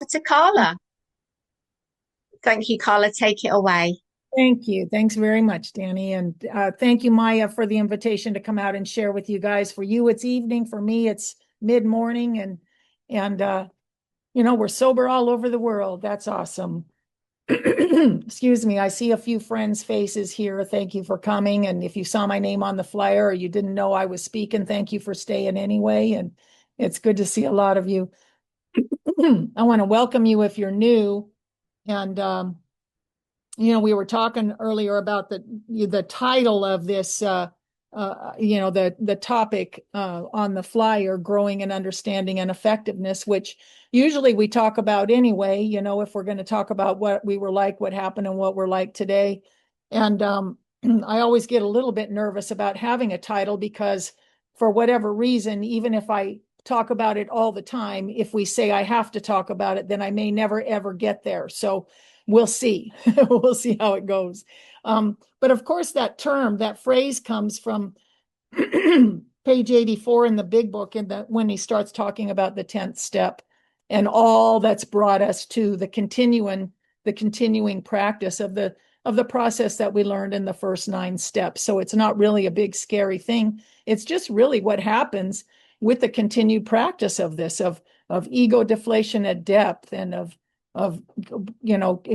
over to Carla. Thank you, Carla. Take it away. Thank you. Thanks very much, Danny. And thank you, Maya, for the invitation to come out and share with you guys. For you, it's evening. For me, it's mid-morning. And we're sober all over the world. That's awesome. Excuse me. I see a few friends' faces here. Thank you for coming. And if you saw my name on the flyer or you didn't know I was speaking, thank you for staying anyway. And it's good to see a lot of you. I want to welcome you if you're new. And we were talking earlier about the title of this, the topic on the flyer, growing and understanding and effectiveness, which usually we talk about anyway, if we're going to talk about what we were like, what happened, and what we're like today. And I always get a little bit nervous about having a title because for whatever reason, even if I talk about it all the time, if we say I have to talk about it, then I may never, ever get there. So we'll see. We'll see how it goes. But of course, that phrase comes from page 84 in the big book, when he starts talking about the 10th step and all that's brought us to the continuing practice of the process that we learned in the first 9 steps. So it's not really a big scary thing. It's just really what happens with the continued practice of this, of ego deflation at depth, and of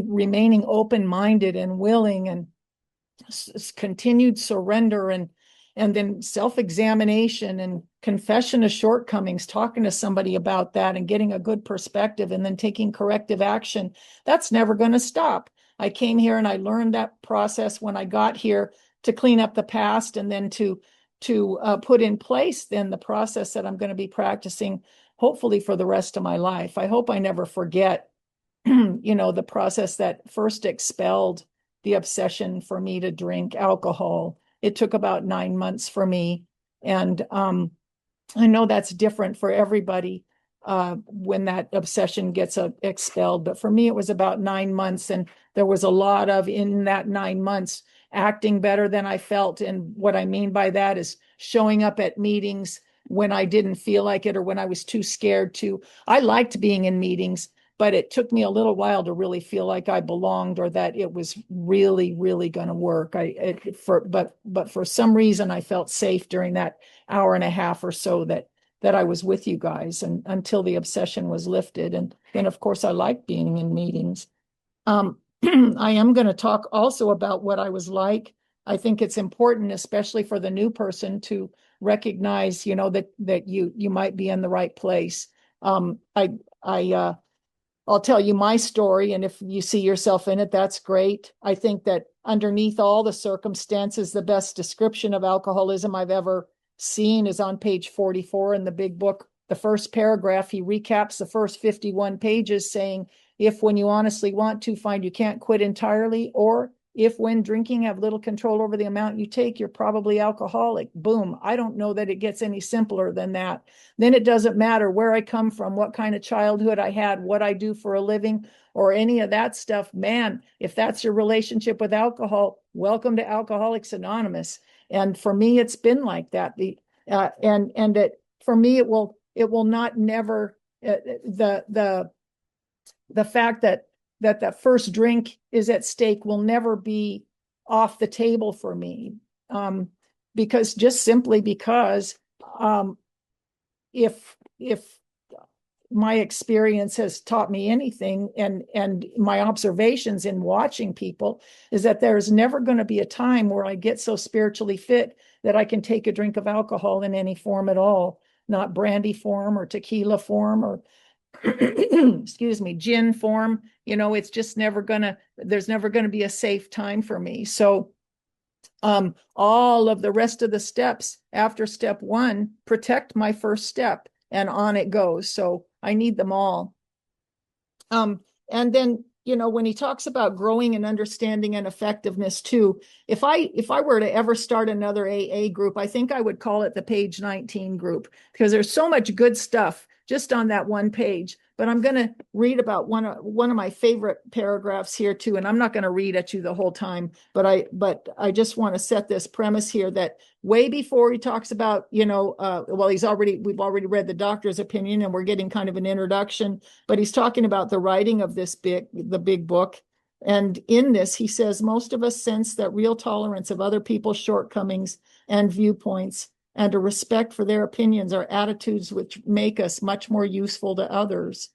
remaining open-minded and willing, and continued surrender, and then self-examination and confession of shortcomings, talking to somebody about that and getting a good perspective, and then taking corrective action. That's never going to stop. I came here and I learned that process when I got here to clean up the past, and then to put in place then the process that I'm going to be practicing hopefully for the rest of my life. I hope I never forget the process that first expelled the obsession for me to drink alcohol. It took about 9 months for me. And I know that's different for everybody when that obsession gets expelled. But for me, it was about 9 months. And there was a lot of, in that 9 months, acting better than I felt. And what I mean by that is showing up at meetings when I didn't feel like it, or when I was too scared to. I liked being in meetings, but it took me a little while to really feel like I belonged, or that it was really, really going to work. But for some reason, I felt safe during that hour and a half or so that I was with you guys, and until the obsession was lifted. And then, of course, I liked being in meetings. I am going to talk also about what I was like. I think it's important, especially for the new person, to recognize, that you might be in the right place. I'll tell you my story, and if you see yourself in it, that's great. I think that underneath all the circumstances, the best description of alcoholism I've ever seen is on page 44 in the big book. The first paragraph, he recaps the first 51 pages saying, if when you honestly want to find you can't quit entirely, or if when drinking have little control over the amount you take, you're probably alcoholic. Boom. I don't know that it gets any simpler than that. Then it doesn't matter where I come from, what kind of childhood I had, what I do for a living, or any of that stuff. Man, if that's your relationship with alcohol, welcome to Alcoholics Anonymous. And for me, it's been like that. For me, it will not never, the fact that first drink is at stake will never be off the table for me. Because if my experience has taught me anything, and my observations in watching people, is that there's never going to be a time where I get so spiritually fit that I can take a drink of alcohol in any form at all, not brandy form or tequila form or excuse me, gin form. It's just there's never going to be a safe time for me. So all of the rest of the steps after step 1 protect my first step, and on it goes. So I need them all. And then, when he talks about growing and understanding and effectiveness too, if I were to ever start another AA group, I think I would call it the page 19 group, because there's so much good stuff just on that one page. but I'm going to read about one of my favorite paragraphs here too. And I'm not going to read at you the whole time, but I just want to set this premise here that way before he talks about, well, we've already read the doctor's opinion and we're getting kind of an introduction, but he's talking about the writing of the big book. And in this, he says, most of us sense that real tolerance of other people's shortcomings and viewpoints and a respect for their opinions are attitudes which make us much more useful to others.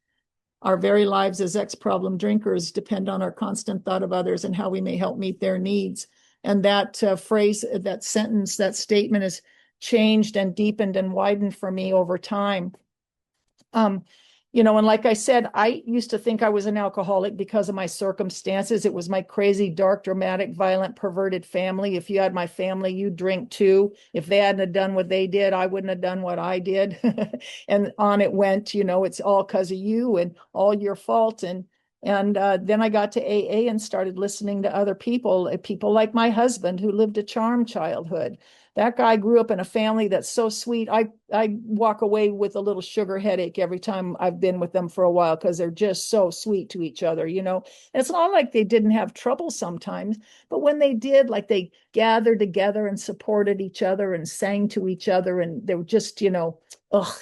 Our very lives as ex-problem drinkers depend on our constant thought of others and how we may help meet their needs. And that phrase, that sentence, that statement has changed and deepened and widened for me over time. And like I said, I used to think I was an alcoholic because of my circumstances. It was my crazy, dark, dramatic, violent, perverted family. If you had my family, you'd drink too. If they hadn't done what they did, I wouldn't have done what I did. And on it went, it's all because of you and all your fault. And then I got to AA and started listening to other people like my husband who lived a charmed childhood. That guy grew up in a family that's so sweet. I walk away with a little sugar headache every time I've been with them for a while because they're just so sweet to each other, And it's not like they didn't have trouble sometimes, but when they did, like they gathered together and supported each other and sang to each other, and they were just, ugh.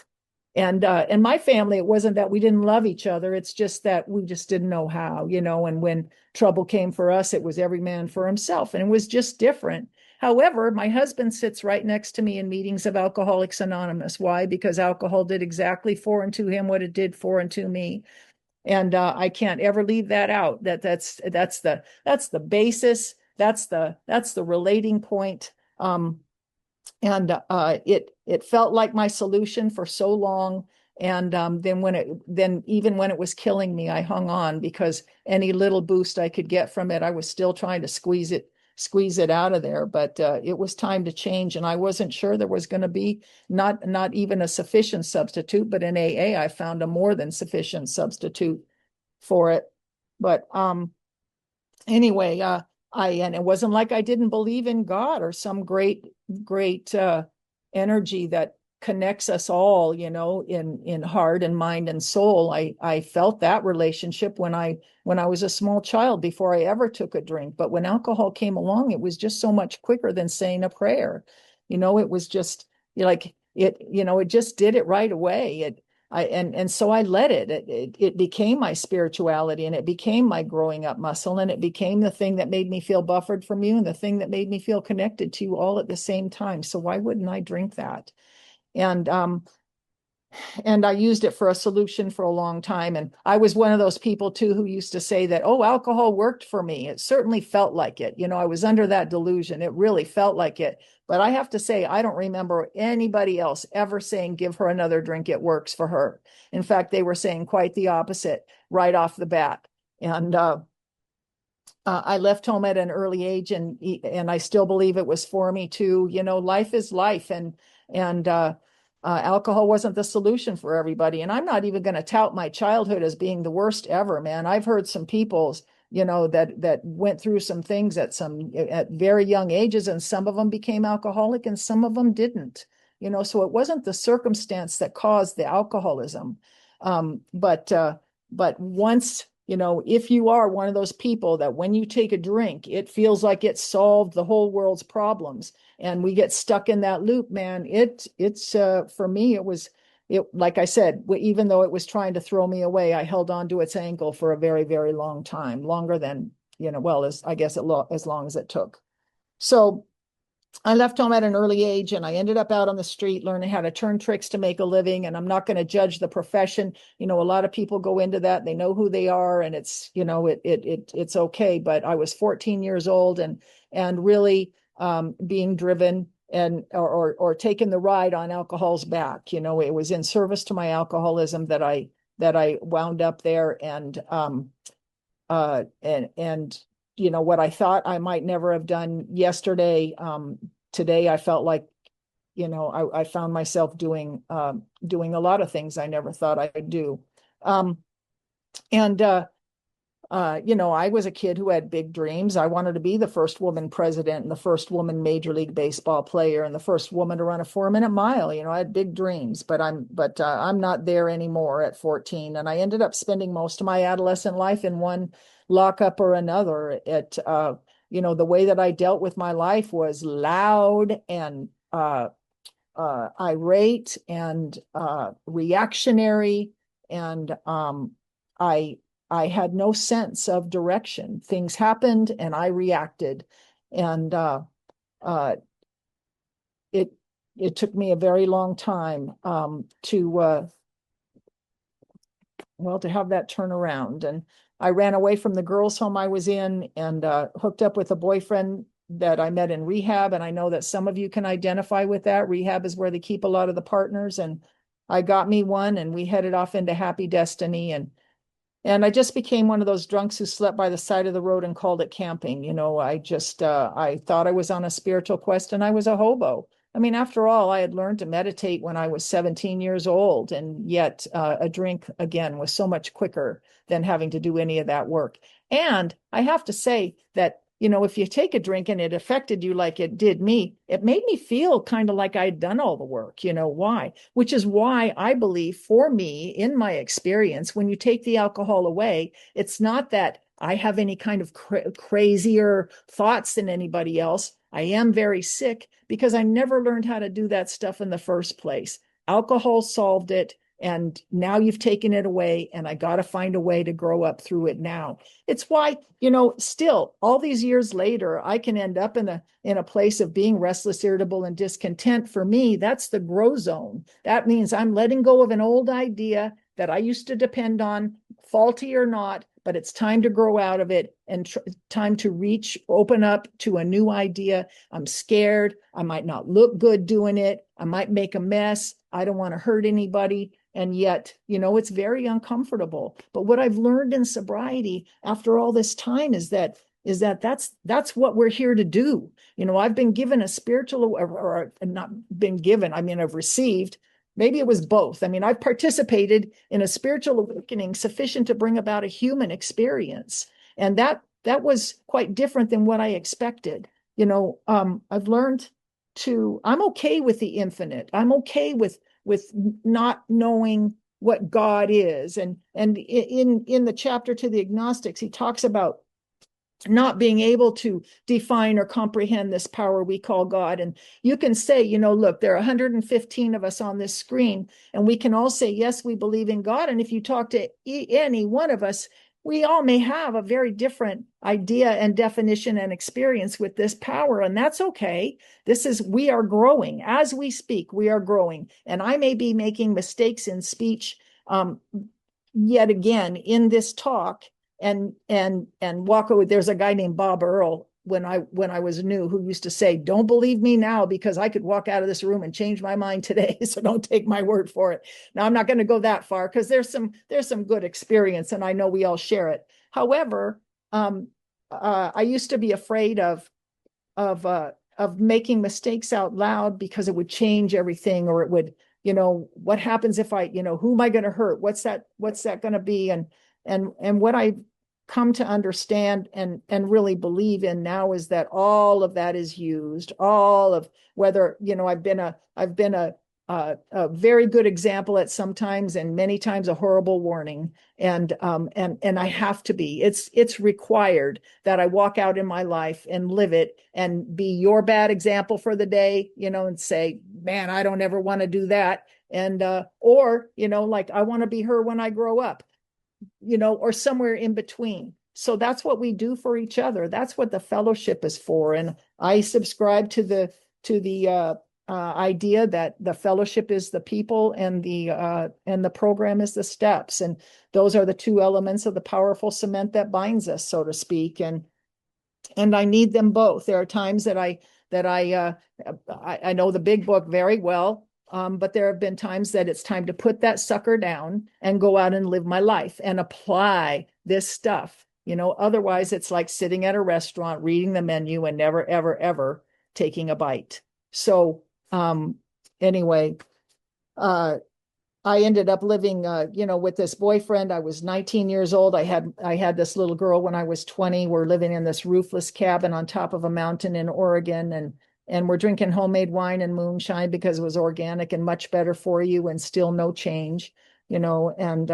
And in my family, it wasn't that we didn't love each other. It's just that we just didn't know how, and when trouble came for us, it was every man for himself. And it was just different. However, my husband sits right next to me in meetings of Alcoholics Anonymous. Why? Because alcohol did exactly for and to him what it did for and to me. And I can't ever leave that out. That's the basis. That's the relating point. And it felt like my solution for so long. And then even when it was killing me, I hung on because any little boost I could get from it, I was still trying to squeeze it out of there. But it was time to change, and I wasn't sure there was going to be not even a sufficient substitute. But in AA, I found a more than sufficient substitute for it. But anyway, and it wasn't like I didn't believe in God or some great energy that connects us all, in heart and mind and soul. I felt that relationship when I was a small child before I ever took a drink. But when alcohol came along, it was just so much quicker than saying a prayer. It was just like it just did it right away. So I let it. It became my spirituality, and it became my growing up muscle, and it became the thing that made me feel buffered from you and the thing that made me feel connected to you all at the same time. So why wouldn't I drink that? And I used it for a solution for a long time. And I was one of those people too who used to say that, oh, alcohol worked for me. It certainly felt like it. I was under that delusion. It really felt like it. But I have to say, I don't remember anybody else ever saying, give her another drink. It works for her. In fact, they were saying quite the opposite right off the bat. And I left home at an early age, and I still believe it was for me too. Life is life, and alcohol wasn't the solution for everybody. And I'm not even going to tout my childhood as being the worst ever, man. I've heard some people's, that went through some things at very young ages, and some of them became alcoholic and some of them didn't. So it wasn't the circumstance that caused the alcoholism. But once, if you are one of those people that when you take a drink, it feels like it solved the whole world's problems, and we get stuck in that loop, man, it's for me, like I said, even though it was trying to throw me away, I held on to its ankle for a very, very long time, longer than, I guess as long as it took. So I left home at an early age, and I ended up out on the street learning how to turn tricks to make a living. And I'm not going to judge the profession. A lot of people go into that. They know who they are, and it's, it's okay. But I was 14 years old and really being driven or taking the ride on alcohol's back. It was in service to my alcoholism that I wound up there. And what I thought I might never have done yesterday, today I felt like, I found myself doing a lot of things I never thought I'd do. I was a kid who had big dreams. I wanted to be the first woman president and the first woman Major League Baseball player and the first woman to run a 4-minute mile. I had big dreams, but I'm not there anymore at 14. And I ended up spending most of my adolescent life in one lockup or another. The way that I dealt with my life was loud and irate and reactionary, and I I had no sense of direction. Things happened, and I reacted, and uh, it it took me a very long time to have that turnaround. And I ran away from the girls' home I was in and hooked up with a boyfriend that I met in rehab. And I know that some of you can identify with that. Rehab is where they keep a lot of the partners. And I got me one, and we headed off into happy destiny. And I just became one of those drunks who slept by the side of the road and called it camping. I thought I was on a spiritual quest, and I was a hobo. I mean, after all, I had learned to meditate when I was 17 years old, and yet a drink, again, was so much quicker than having to do any of that work. And I have to say that, if you take a drink and it affected you like it did me, it made me feel kind of like I'd done all the work. Why? Which is why I believe, for me, in my experience, when you take the alcohol away, it's not that I have any kind of crazier thoughts than anybody else. I am very sick because I never learned how to do that stuff in the first place. Alcohol solved it, and now you've taken it away, and I got to find a way to grow up through it now. It's why, still all these years later, I can end up in a place of being restless, irritable, and discontent. For me, that's the grow zone. That means I'm letting go of an old idea that I used to depend on, faulty or not, but it's time to grow out of it and time to open up to a new idea. I'm scared. I might not look good doing it. I might make a mess. I don't want to hurt anybody. And yet, it's very uncomfortable. But what I've learned in sobriety after all this time is that's what we're here to do. I've been given a spiritual, or not been given, I mean, I've received. Maybe it was both. I mean, I've participated in a spiritual awakening sufficient to bring about a human experience. And that was quite different than what I expected. I've learned I'm okay with the infinite. I'm okay with not knowing what God is. And in the chapter to the agnostics, he talks about not being able to define or comprehend this power we call God. And you can say, look, there are 115 of us on this screen, and we can all say, yes, we believe in God. And if you talk to any one of us, we all may have a very different idea and definition and experience with this power. And that's okay. We are growing. As we speak, we are growing. And I may be making mistakes in speech yet again in this talk, and walk away. There's a guy named Bob Earl when I was new who used to say, don't believe me now because I could walk out of this room and change my mind today. So don't take my word for it. Now, I'm not going to go that far because there's some good experience, and I know we all share it. However, I used to be afraid of making mistakes out loud because it would change everything, or it would, what happens if who am I going to hurt? What's that going to be? And what I've come to understand and really believe in now is that all of that is used. All of, whether I've been a very good example at sometimes, and many times a horrible warning. And I have to be. It's required that I walk out in my life and live it and be your bad example for the day, and say, man, I don't ever want to do that. And or like, I want to be her when I grow up, or somewhere in between. So that's what we do for each other. That's what the fellowship is for. And I subscribe to the idea that the fellowship is the people, and the program is the steps. And those are the two elements of the powerful cement that binds us, so to speak. And I need them both. There are times that I know the big book very well. But there have been times that it's time to put that sucker down and go out and live my life and apply this stuff. Otherwise it's like sitting at a restaurant, reading the menu, and never, ever, ever taking a bite. So anyway, I ended up living, with this boyfriend. I was 19 years old. I had this little girl when I was 20. We're living in this roofless cabin on top of a mountain in Oregon, and we're drinking homemade wine and moonshine because it was organic and much better for you, and still no change, and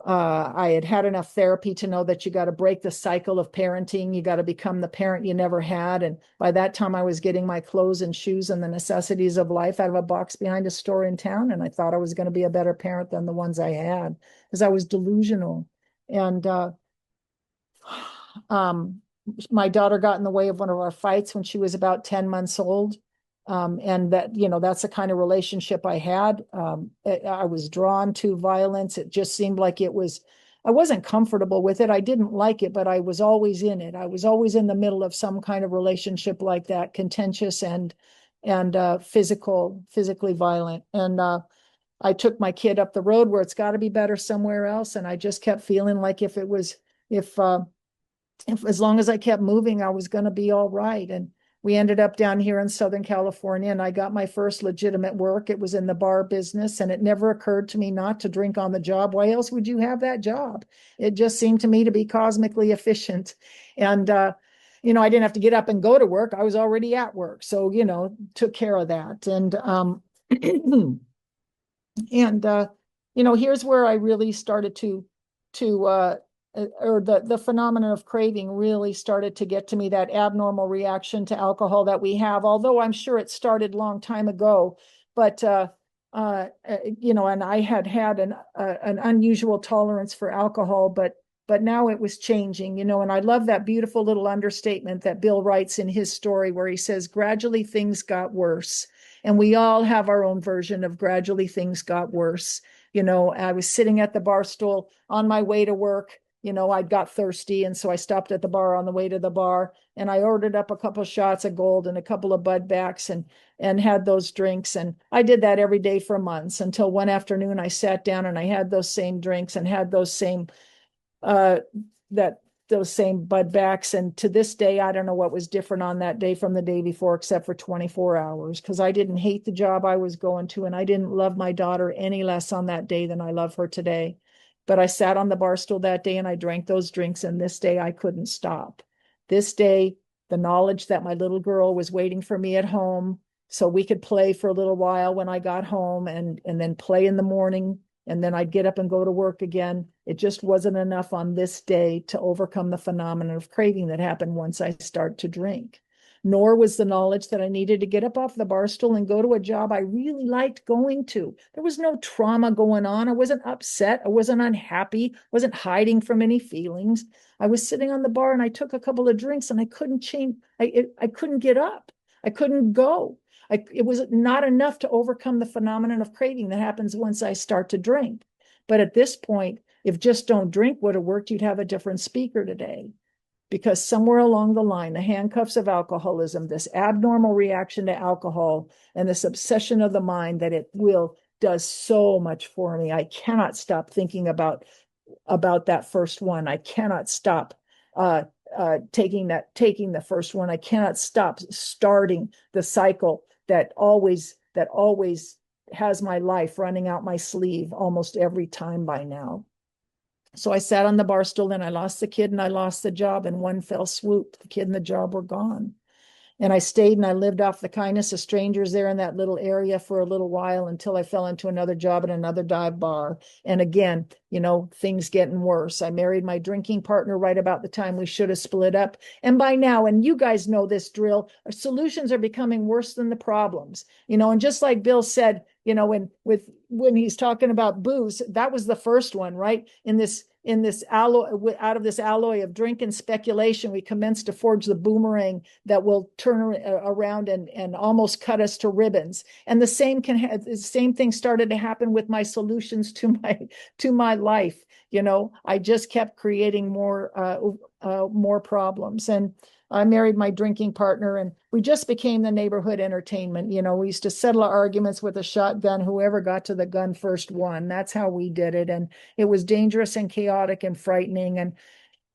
I had had enough therapy to know that you got to break the cycle of parenting. You got to become the parent you never had. And by that time, I was getting my clothes and shoes and the necessities of life out of a box behind a store in town. And I thought I was going to be a better parent than the ones I had because I was delusional. And um, my daughter got in the way of one of our fights when she was about 10 months old. And that's the kind of relationship I had. I was drawn to violence. It just seemed like I wasn't comfortable with it. I didn't like it, but I was always in it. I was always in the middle of some kind of relationship like that, contentious and physically violent. And I took my kid up the road where it's got to be better somewhere else. And I just kept feeling like if as long as I kept moving, I was going to be all right. And we ended up down here in Southern California, and I got my first legitimate work. It was in the bar business, and it never occurred to me not to drink on the job. Why else would you have that job? It just seemed to me to be cosmically efficient. And, I didn't have to get up and go to work. I was already at work. So, took care of that. And, and here's where I really started to or the phenomenon of craving really started to get to me, that abnormal reaction to alcohol that we have, although I'm sure it started a long time ago. But and I had an unusual tolerance for alcohol, but now it was changing, and I love that beautiful little understatement that Bill writes in his story where he says, gradually things got worse. And we all have our own version of gradually things got worse. I was sitting at the bar stool on my way to work. I got thirsty, and so I stopped at the bar on the way to the bar, and I ordered up a couple of shots of Gold and a couple of Bud Backs and had those drinks. And I did that every day for months until one afternoon I sat down and I had those same drinks and had uh those same Bud Backs. And to this day, I don't know what was different on that day from the day before, except for 24 hours, because I didn't hate the job I was going to, and I didn't love my daughter any less on that day than I love her today. But I sat on the bar stool that day and I drank those drinks, and this day I couldn't stop. This day, the knowledge that my little girl was waiting for me at home so we could play for a little while when I got home, and then play in the morning, and then I'd get up and go to work again. It just wasn't enough on this day to overcome the phenomenon of craving that happened once I start to drink. Nor was the knowledge that I needed to get up off the bar stool and go to a job I really liked going to. There was no trauma going on. I wasn't upset. I wasn't unhappy. I wasn't hiding from any feelings. I was sitting on the bar and I took a couple of drinks and I couldn't change. I couldn't get up. I couldn't go. It was not enough to overcome the phenomenon of craving that happens once I start to drink. But at this point, if just don't drink would have worked, you'd have a different speaker today. Because somewhere along the line, the handcuffs of alcoholism, this abnormal reaction to alcohol, and this obsession of the mind that it will does so much for me. I cannot stop thinking about that first one. I cannot stop taking the first one. I cannot stop starting the cycle that always has my life running out my sleeve almost every time by now. So I sat on the bar stool and I lost the kid and I lost the job in one fell swoop. The kid and the job were gone. And I stayed and I lived off the kindness of strangers there in that little area for a little while until I fell into another job at another dive bar. And again, things getting worse. I married my drinking partner right about the time we should have split up. And by now, and you guys know this drill, our solutions are becoming worse than the problems. And just like Bill said, when he's talking about booze, that was the first one, right? In this alloy, out of this alloy of drink and speculation, we commenced to forge the boomerang that will turn around and almost cut us to ribbons. And the same thing started to happen with my solutions to my life. I just kept creating more problems. And I married my drinking partner and we just became the neighborhood entertainment. We used to settle our arguments with a shotgun. Whoever got to the gun first won. That's how we did it. And it was dangerous and chaotic and frightening. And,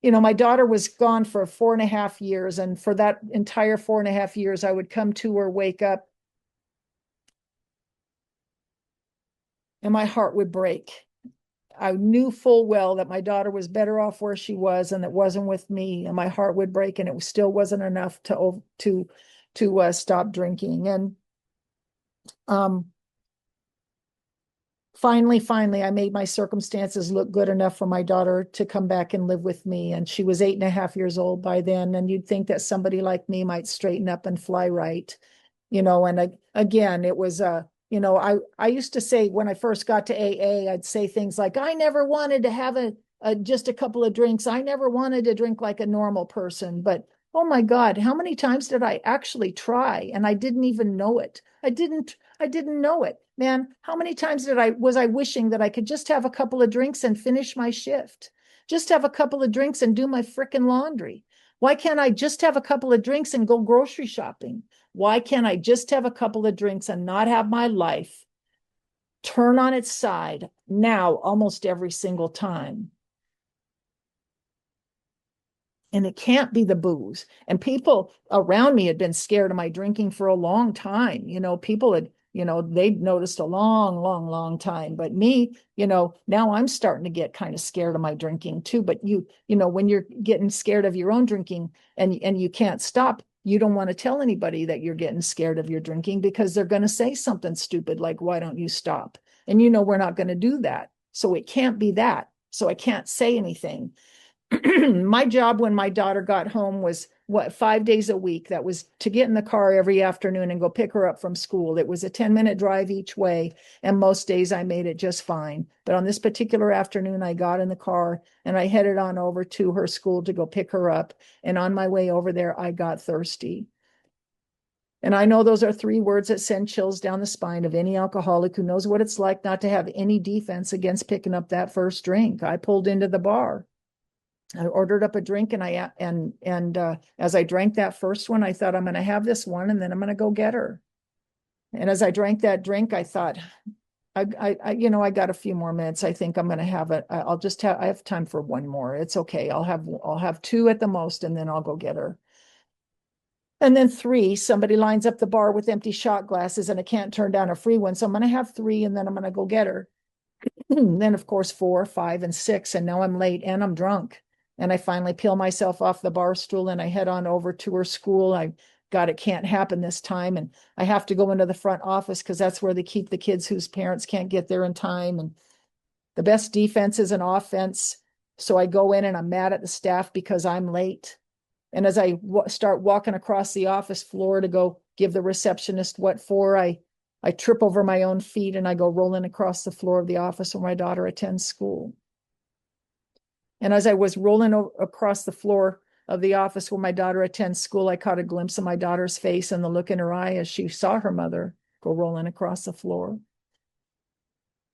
my daughter was gone for 4.5 years. And for that entire 4.5 years, I would come to her, wake up, and my heart would break. I knew full well that my daughter was better off where she was and it wasn't with me, and my heart would break, and it still wasn't enough to stop drinking. And um, finally, I made my circumstances look good enough for my daughter to come back and live with me. And she was 8.5 years old by then. And you'd think that somebody like me might straighten up and fly right, and again, it was, I used to say when I first got to AA, I'd say things like, I never wanted to have just a couple of drinks. I never wanted to drink like a normal person. But oh my God, how many times did I actually try? And I didn't even know it. I didn't know it, man. How many times was I wishing that I could just have a couple of drinks and finish my shift? Just have a couple of drinks and do my frickin' laundry. Why can't I just have a couple of drinks and go grocery shopping? Why can't I just have a couple of drinks and not have my life turn on its side now almost every single time? And it can't be the booze. And people around me had been scared of my drinking for a long time. People had, they'd noticed a long, long, long time. But me, now I'm starting to get kind of scared of my drinking too. But when you're getting scared of your own drinking and you can't stop, you don't want to tell anybody that you're getting scared of your drinking because they're going to say something stupid like, why don't you stop? And we're not going to do that. So it can't be that. So I can't say anything. My job when my daughter got home was 5 days a week. That was to get in the car every afternoon and go pick her up from school. It was a 10-minute drive each way. And most days I made it just fine. But on this particular afternoon, I got in the car and I headed on over to her school to go pick her up. And on my way over there, I got thirsty. And I know those are 3 words that send chills down the spine of any alcoholic who knows what it's like not to have any defense against picking up that first drink. I pulled into the bar. I ordered up a drink and as I drank that first one, I thought I'm going to have this one and then I'm going to go get her. And as I drank that drink, I thought, I got a few more minutes. I think I'm going to have it. I have time for one more. It's okay. I'll have 2 at the most and then I'll go get her. And then 3, somebody lines up the bar with empty shot glasses and I can't turn down a free one. So I'm going to have 3 and then I'm going to go get her. Then of course 4, 5, and 6. And now I'm late and I'm drunk. And I finally peel myself off the bar stool and I head on over to her school. It can't happen this time. And I have to go into the front office because that's where they keep the kids whose parents can't get there in time. And the best defense is an offense. So I go in and I'm mad at the staff because I'm late. And as I start walking across the office floor to go give the receptionist what for, I trip over my own feet and I go rolling across the floor of the office where my daughter attends school. And as I was rolling across the floor of the office where my daughter attends school, I caught a glimpse of my daughter's face and the look in her eye as she saw her mother go rolling across the floor.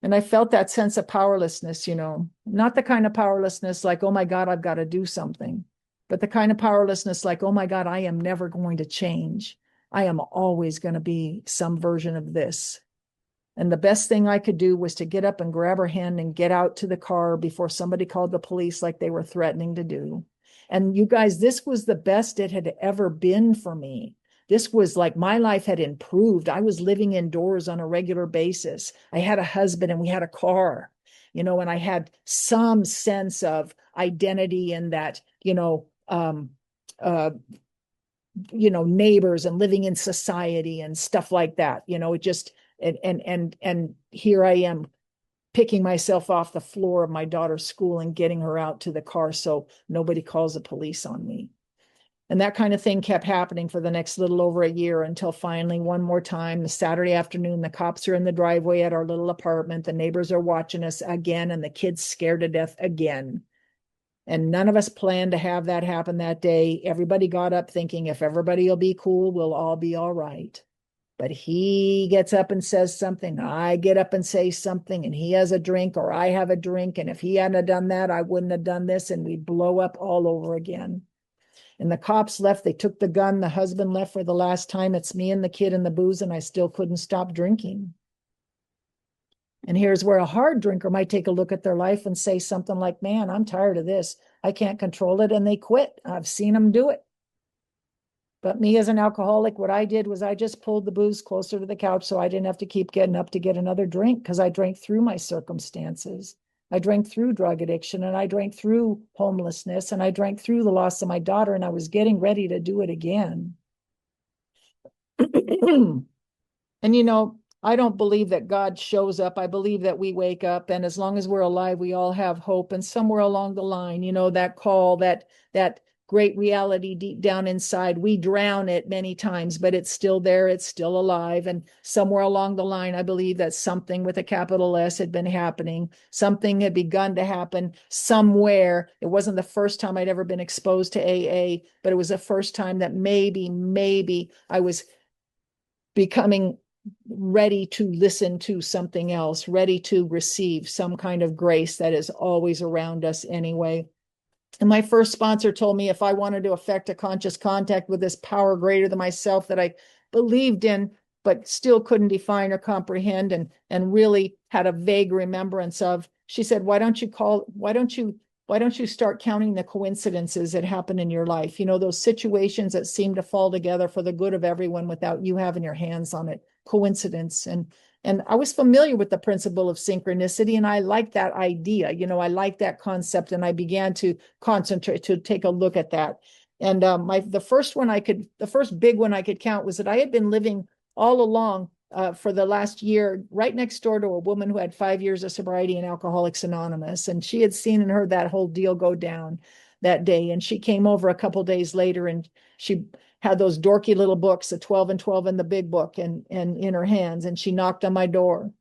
And I felt that sense of powerlessness, not the kind of powerlessness like, oh my God, I've got to do something, but the kind of powerlessness like, oh my God, I am never going to change. I am always going to be some version of this. And the best thing I could do was to get up and grab her hand and get out to the car before somebody called the police like they were threatening to do. And you guys, this was the best it had ever been for me. This was like my life had improved. I was living indoors on a regular basis. I had a husband and we had a car, and I had some sense of identity in that, neighbors and living in society and stuff like that. It just, and here I am picking myself off the floor of my daughter's school and getting her out to the car so nobody calls the police on me. And that kind of thing kept happening for the next little over a year until finally one more time, the Saturday afternoon, the cops are in the driveway at our little apartment. The neighbors are watching us again and the kids scared to death again. And none of us planned to have that happen that day. Everybody got up thinking if everybody will be cool, we'll all be all right. But he gets up and says something, I get up and say something, and he has a drink or I have a drink. And if he hadn't done that, I wouldn't have done this. And we blow up all over again. And the cops left. They took the gun. The husband left for the last time. It's me and the kid and the booze, and I still couldn't stop drinking. And here's where a hard drinker might take a look at their life and say something like, man, I'm tired of this. I can't control it. And they quit. I've seen them do it. But me as an alcoholic, what I did was I just pulled the booze closer to the couch so I didn't have to keep getting up to get another drink because I drank through my circumstances. I drank through drug addiction and I drank through homelessness and I drank through the loss of my daughter, and I was getting ready to do it again. And I don't believe that God shows up. I believe that we wake up, and as long as we're alive, we all have hope. And somewhere along the line, that call, that great reality deep down inside, we drown it many times, but it's still there, it's still alive. And somewhere along the line, I believe that something with a capital S had been happening. Something had begun to happen somewhere. It wasn't the first time I'd ever been exposed to AA, but it was the first time that maybe I was becoming ready to listen to something else, ready to receive some kind of grace that is always around us anyway. And my first sponsor told me if I wanted to affect a conscious contact with this power greater than myself that I believed in, but still couldn't define or comprehend, and really had a vague remembrance of, she said, why don't you start counting the coincidences that happen in your life? Those situations that seem to fall together for the good of everyone without you having your hands on it. Coincidence. And I was familiar with the principle of synchronicity, and I liked that idea. I liked that concept, and I began to concentrate to take a look at that. And the first big one I could count was that I had been living all along for the last year right next door to a woman who had 5 years of sobriety in Alcoholics Anonymous, and she had seen and heard that whole deal go down that day. And she came over a couple days later, and she had those dorky little books, the 12 and 12 and the big book, and in her hands, and she knocked on my door.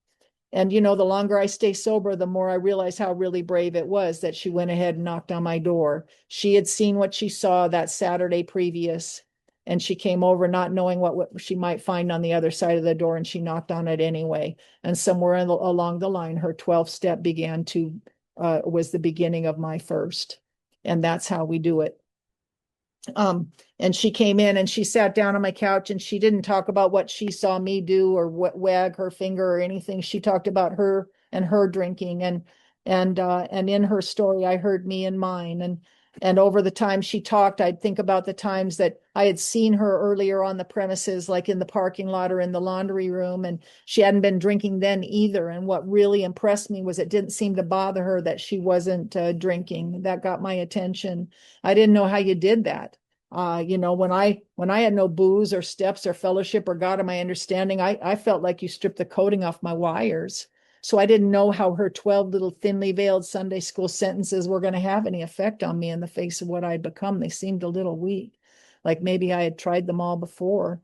And the longer I stay sober, the more I realize how really brave it was that she went ahead and knocked on my door. She had seen what she saw that Saturday previous, and she came over not knowing what she might find on the other side of the door, and she knocked on it anyway. And somewhere along the line, her 12th step was the beginning of my first. And that's how we do it. And she came in and she sat down on my couch, and she didn't talk about what she saw me do or wag her finger or anything. She talked about her and her drinking, and in her story, I heard me and mine. And over the time she talked, I'd think about the times that I had seen her earlier on the premises, like in the parking lot or in the laundry room, and she hadn't been drinking then either. And what really impressed me was it didn't seem to bother her that she wasn't drinking. That got my attention. I didn't know how you did that. When I had no booze or steps or fellowship or God in my understanding, I felt like you stripped the coating off my wires. So I didn't know how her 12 little thinly veiled Sunday school sentences were going to have any effect on me in the face of what I'd become. They seemed a little weak, like maybe I had tried them all before.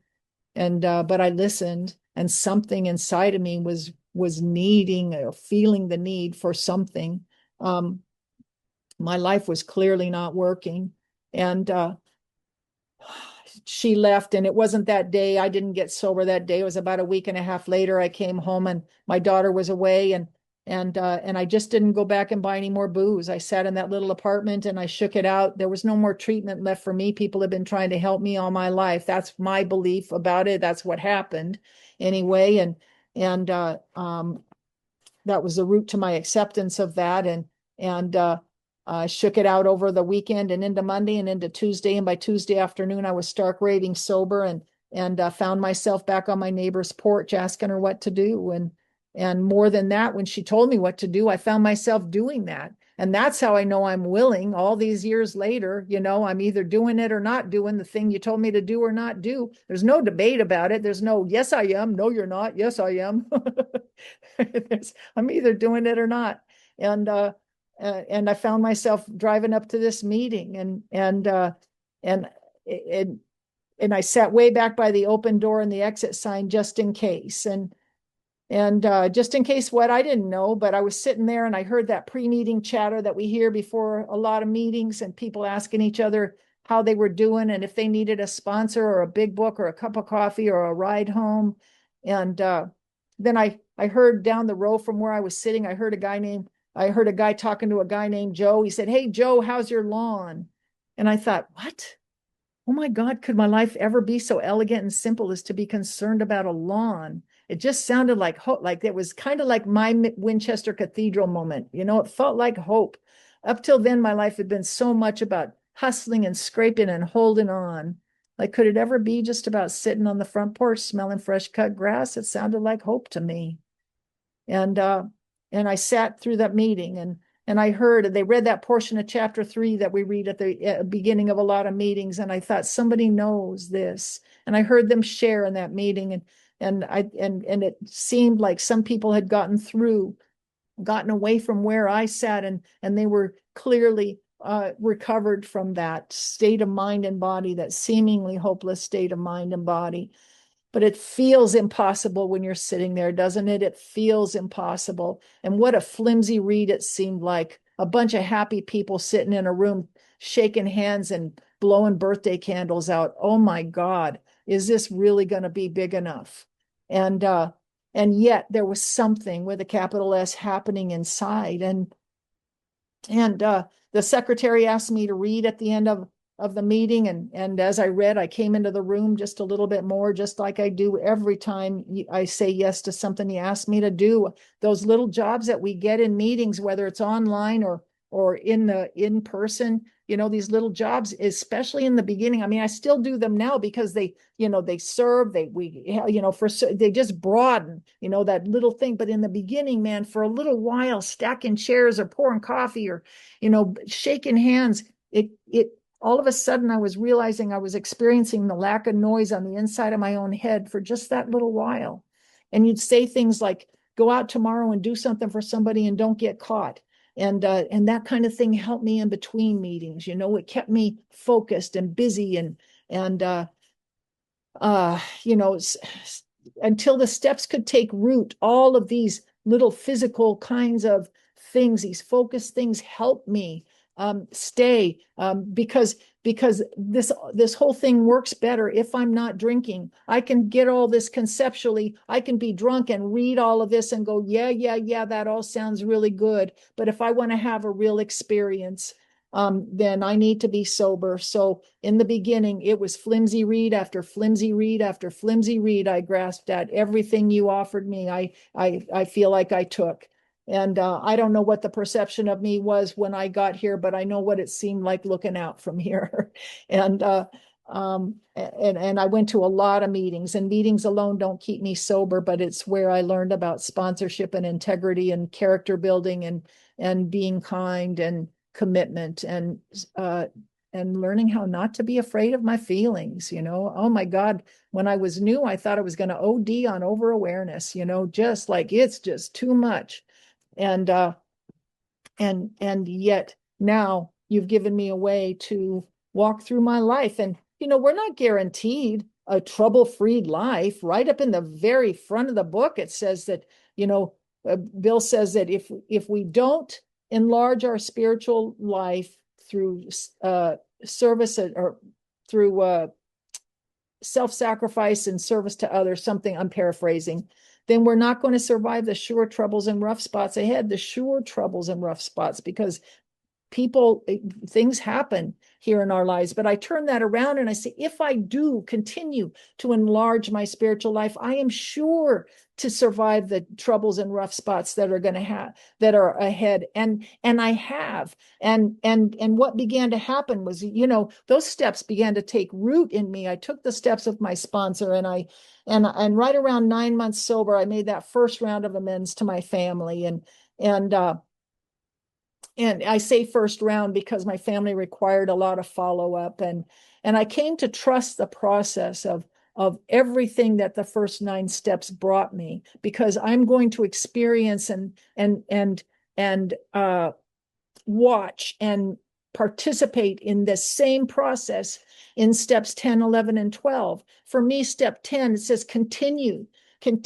And but I listened, and something inside of me was needing or feeling the need for something. My life was clearly not working, and she left, and it wasn't that day. I didn't get sober that day. It was about a week and a half later. I came home, and my daughter was away, and I just didn't go back and buy any more booze. I sat in that little apartment and I shook it out. There was no more treatment left for me. People have been trying to help me all my life. That's my belief about it. That's what happened anyway. And that was the route to my acceptance of that. And shook it out over the weekend and into Monday and into Tuesday. And by Tuesday afternoon, I was stark raving sober, and found myself back on my neighbor's porch asking her what to do. And more than that, when she told me what to do, I found myself doing that. And that's how I know I'm willing all these years later. I'm either doing it or not doing the thing you told me to do or not do. There's no debate about it. There's no, yes, I am. No, you're not. Yes, I am. I'm either doing it or not. And I found myself driving up to this meeting, and I sat way back by the open door and the exit sign just in case. And just in case what, I didn't know, but I was sitting there and I heard that pre-meeting chatter that we hear before a lot of meetings, and people asking each other how they were doing and if they needed a sponsor or a big book or a cup of coffee or a ride home. And then I heard down the row from where I was sitting, I heard a guy talking to a guy named Joe. He said, "Hey, Joe, how's your lawn?" And I thought, what? Oh my God, could my life ever be so elegant and simple as to be concerned about a lawn? It just sounded like hope. Like it was kind of like my Winchester Cathedral moment. It felt like hope. Up till then, my life had been so much about hustling and scraping and holding on. Like, could it ever be just about sitting on the front porch smelling fresh cut grass? It sounded like hope to me. And I sat through that meeting, and I heard they read that portion of chapter 3 that we read at the beginning of a lot of meetings, and I thought somebody knows this. And I heard them share in that meeting, and it seemed like some people had gotten away from where I sat, and they were clearly recovered from that state of mind and body, that seemingly hopeless state of mind and body. But it feels impossible when you're sitting there, doesn't it? It feels impossible. And what a flimsy read it seemed like. A bunch of happy people sitting in a room, shaking hands and blowing birthday candles out. Oh my God, is this really going to be big enough? And yet there was something with a capital S happening inside. And the secretary asked me to read at the end of the meeting, and as I read, I came into the room just a little bit more, just like I do every time I say yes to something you ask me to do. Those little jobs that we get in meetings, whether it's online or in person, these little jobs, especially in the beginning. I mean, I still do them now because they serve, they just broaden, that little thing. But in the beginning, man, for a little while, stacking chairs or pouring coffee or, shaking hands, it all of a sudden I was realizing I was experiencing the lack of noise on the inside of my own head for just that little while. And you'd say things like, go out tomorrow and do something for somebody and don't get caught. And that kind of thing helped me in between meetings. It kept me focused and busy and until the steps could take root. All of these little physical kinds of things, these focused things, help me stay, because this whole thing works better if I'm not drinking. I can get all this conceptually. I can be drunk and read all of this and go, yeah, that all sounds really good. But if I want to have a real experience, then I need to be sober. So in the beginning, it was flimsy read after flimsy read after flimsy read. I grasped at everything you offered me. I feel like I took. And I don't know what the perception of me was when I got here, but I know what it seemed like looking out from here. and I went to a lot of meetings, and meetings alone don't keep me sober, but it's where I learned about sponsorship and integrity and character building and being kind and commitment and learning how not to be afraid of my feelings. Oh my God, when I was new, I thought I was going to OD on over awareness, just like it's just too much. And yet now you've given me a way to walk through my life. And we're not guaranteed a trouble-free life. Right up in the very front of the book, it says that, Bill says that if we don't enlarge our spiritual life through service or through self-sacrifice and service to others, something I'm paraphrasing, then we're not going to survive the sure troubles and rough spots ahead, the sure troubles and rough spots, because things happen here in our lives. But I turn that around and I say, if I do continue to enlarge my spiritual life, I am sure to survive the troubles and rough spots that are ahead. And I have. And what began to happen was, those steps began to take root in me. I took the steps of my sponsor, and right around 9 months sober, I made that first round of amends to my family. And I say first round because my family required a lot of follow-up, and I came to trust the process of everything that the first 9 steps brought me, because I'm going to experience and watch and participate in the same process in steps 10, 11, and 12. For me, step 10, it says continue to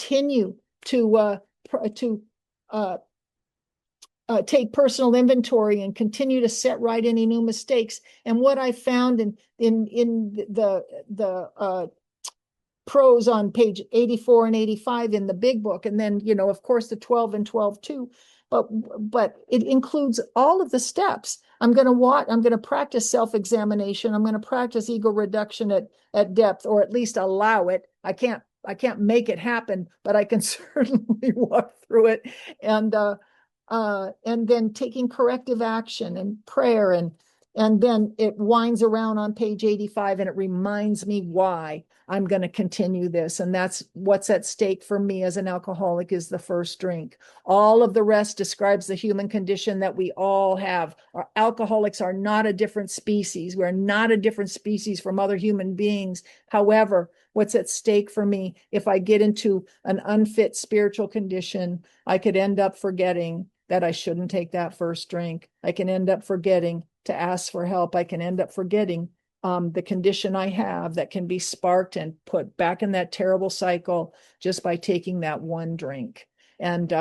take personal inventory and continue to set right any new mistakes. And what I found in the prose on page 84 and 85 in the big book, and then of course the 12 and 12 too, but it includes all of the steps. I'm going to practice self-examination. I'm going to practice ego reduction at depth, or at least allow it. I can't make it happen, but I can certainly walk through it. And then taking corrective action and prayer And then it winds around on page 85 and it reminds me why I'm going to continue this. And that's what's at stake for me as an alcoholic is the first drink. All of the rest describes the human condition that we all have. Our alcoholics are not a different species. We're not a different species from other human beings. However, what's at stake for me, if I get into an unfit spiritual condition, I could end up forgetting that I shouldn't take that first drink. I can end up forgetting to ask for help. I can end up forgetting the condition I have that can be sparked and put back in that terrible cycle just by taking that one drink. And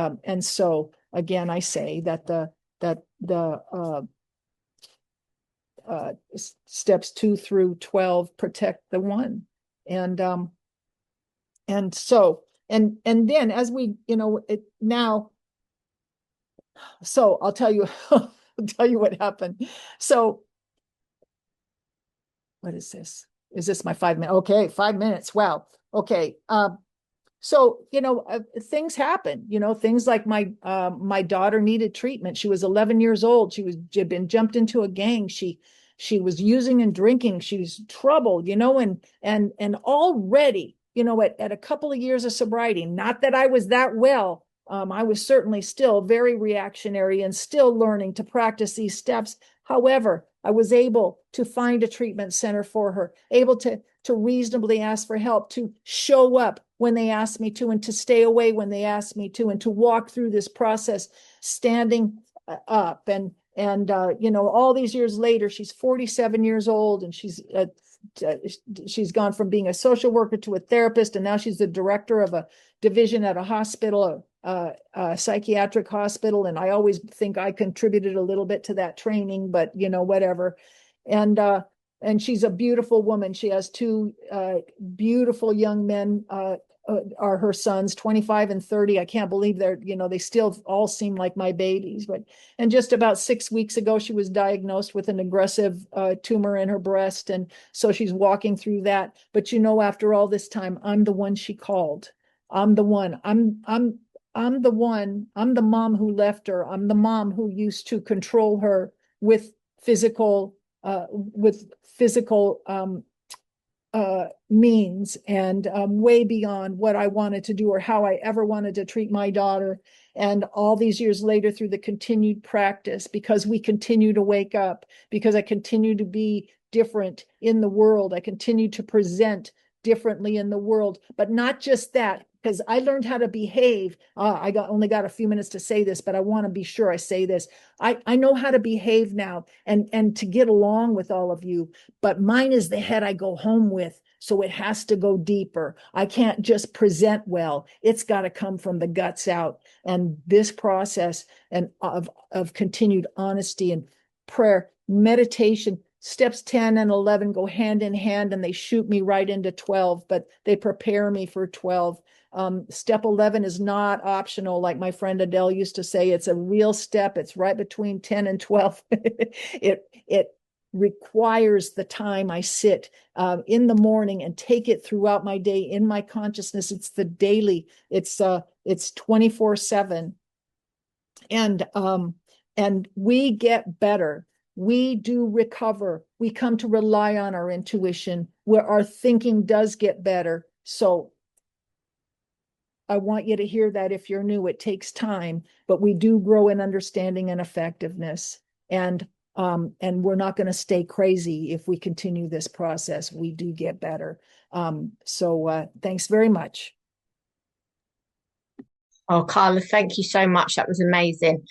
so again, I say that the steps 2 through 12 protect the one. And so then as we, now, so I'll tell you, I'll tell you what happened. So what is this? Is this my 5 minutes? Okay, 5 minutes. Wow. Okay. So, things happen, things like my daughter needed treatment. She was 11 years old. She'd been jumped into a gang. She was using and drinking. She was troubled, and already, at a couple of years of sobriety, not that I was that well. I was certainly still very reactionary and still learning to practice these steps. However, I was able to find a treatment center for her, able to reasonably ask for help, to show up when they asked me to, and to stay away when they asked me to, and to walk through this process standing up. And all these years later, she's 47 years old, and she's gone from being a social worker to a therapist, and now she's the director of a division at a hospital, a psychiatric hospital. And I always think I contributed a little bit to that training, but whatever. And she's a beautiful woman. She has two beautiful young men, are her sons, 25 and 30. I can't believe they still all seem like my babies. And just about 6 weeks ago, she was diagnosed with an aggressive tumor in her breast. And so she's walking through that. But after all this time, I'm the one she called. I'm the one. I'm the one. I'm the mom who left her. I'm the mom who used to control her with physical means, and way beyond what I wanted to do or how I ever wanted to treat my daughter. And all these years later, through the continued practice, because we continue to wake up, because I continue to be different in the world, I continue to present differently in the world. But not just that, because I learned how to behave. Only got a few minutes to say this, but I want to be sure I say this. I know how to behave now and to get along with all of you, but mine is the head I go home with. So it has to go deeper. I can't just present well. It's got to come from the guts out. And this process and of continued honesty and prayer, meditation, steps 10 and 11 go hand in hand, and they shoot me right into 12, but they prepare me for 12. Step 11 is not optional. Like my friend Adele used to say, it's a real step. It's right between 10 and 12. It requires the time I sit in the morning and take it throughout my day in my consciousness. It's the daily, it's 24/7. And we get better. We do recover. We come to rely on our intuition, where our thinking does get better. So I want you to hear that if you're new. It takes time, but we do grow in understanding and effectiveness. And we're not going to stay crazy if we continue this process. We do get better. So thanks very much. Oh, Carla, thank you so much. That was amazing.